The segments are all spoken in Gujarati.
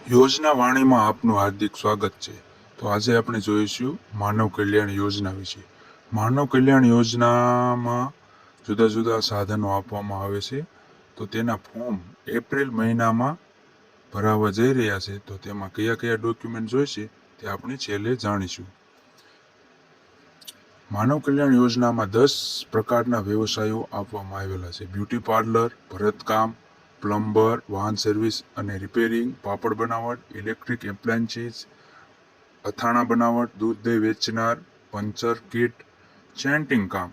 યોજના વાણીમાં આપનું હાર્દિક સ્વાગત છે। તો આજે આપણે જોઈશું માનવ કલ્યાણ યોજના વિશે। માનવ કલ્યાણ યોજનામાં જુદા જુદા સાધનો આપવામાં આવે છે। તો તેના ફોર્મ એપ્રિલ મહિનામાં ભરાવા જઈ રહ્યા છે। તો તેમાં કયા કયા ડોક્યુમેન્ટ જોઈશે તે આપણે છેલ્લે જાણીશું। માનવ કલ્યાણ યોજનામાં 10 પ્રકારના વ્યવસાયો આપવામાં આવેલા છે। બ્યુટી પાર્લર, ભરતકામ, પ્લમ્બર, વાહન સર્વિસ અને રિપેરિંગ, પાપડ બનાવટ, ઇલેક્ટ્રિક એપ્લાયન્સીસ, અથાણા બનાવટ, દૂધ દહીં વેચનાર, પંચર કિટ, ચેન્ટિંગ કામ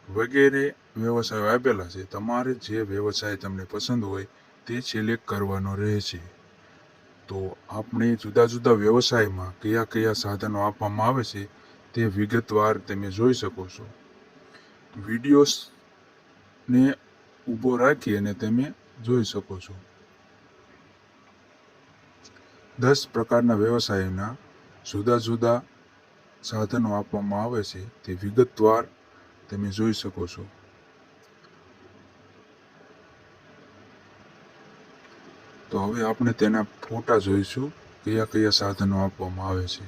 વગેરે વ્યવસાયો આપેલા છે। તમારે જે વ્યવસાય તમને પસંદ હોય તે સિલેક્ટ કરવાનો રહે છે। તો આપણે જુદા જુદા વ્યવસાયમાં કયા કયા સાધનો આપવામાં આવે છે તે વિગતવાર તમે જોઈ શકો છો। વિડીયોને ઊભો રાખી અને તમે જોઈ શકો છો। 10 પ્રકારના વ્યવસાયના જુદા જુદા સાધનો આપવામાં આવે છે તે વિગતવાર તમે જોઈ શકો છો। તો હવે આપણે તેના ફોટા જોઈશું કયા કયા સાધનો આપવામાં આવે છે।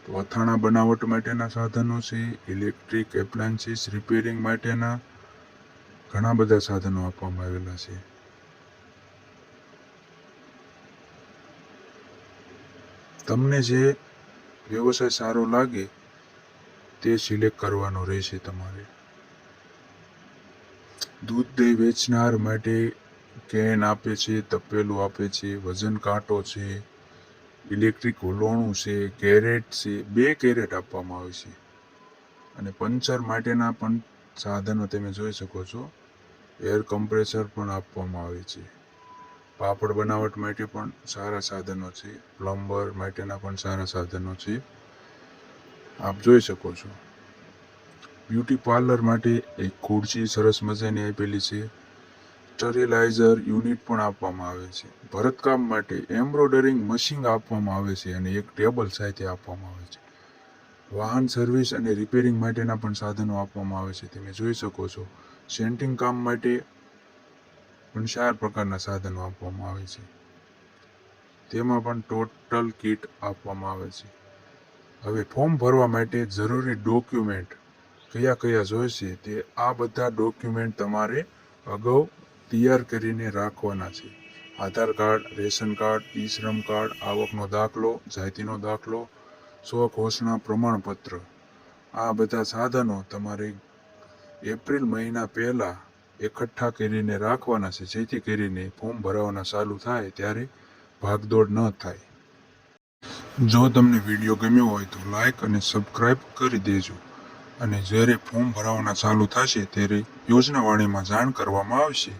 તો અથાણા બનાવટ માટેના સાધનો છે, ઇલેક્ટ્રિક એપ્લાયન્સીસ રિપેરિંગ માટેના ઘણા બધા સાધનો આપવામાં આવેલા છે। તમને જે વ્યવસાય સારો લાગે તે સિલેક્ટ કરવાનો રહેશે તમારે। દૂધ દહીં વેચનાર માટે કેન આપે છે, તપેલું આપે છે, વજન કાંટો છે, ઇલેક્ટ્રિક વલોણું છે, કેરેટ છે, 2 કેરેટ આપવામાં આવે છે। અને પંચર માટેના પણ સાધનો તમે જોઈ શકો છો। એર કમ્પ્રેસર પણ આપવામાં આવે છે। પાપડ બનાવટ માટે પણ સારા સાધનો છે। પ્લમ્બર માટેના પણ સારા સાધનો છે, આપ જોઈ શકો છો। બ્યુટી પાર્લર માટે એક ખુરશી સરસ મજાની આપેલી છે। સ્ટરીલાઇઝર યુનિટ પણ આપવામાં આવે છે। ભરતકામ માટે એમ્બ્રોઇડરિંગ મશીન આપવામાં આવે છે અને એક ટેબલ સાથે આપવામાં આવે છે। વાહન સર્વિસ અને રિપેરિંગ માટેના પણ સાધનો આપવામાં આવે છે, તમે જોઈ શકો છો। સેન્ટિંગ કામ માટે પણ 4 પ્રકારના સાધનો આપવામાં આવે છે, તેમાં પણ ટોટલ કિટ આપવામાં આવે છે। હવે ફોર્મ ભરવા માટે જરૂરી ડોક્યુમેન્ટ કયા કયા જોઈશે તે આ બધા ડોક્યુમેન્ટ તમારે અગાઉ તૈયાર કરીને રાખવાના છે। આધાર કાર્ડ, રેશન કાર્ડ, ઈ શ્રમ કાર્ડ, આવકનો દાખલો, જાતિનો દાખલો, સ્વઘોષણા પ્રમાણપત્ર, આ બધા સાધનો તમારે એપ્રિલ મહિના પહેલાં એકઠા કરીને રાખવાના છે, જેથી કરીને ફોર્મ ભરવાના ચાલુ થાય ત્યારે ભાગદોડ ન થાય। જો તમને વિડીયો ગમ્યો હોય તો લાઈક અને સબસ્ક્રાઈબ કરી દેજો અને જ્યારે ફોર્મ ભરવાના ચાલુ થશે ત્યારે યોજનાવાણીમાં જાણ કરવામાં આવશે।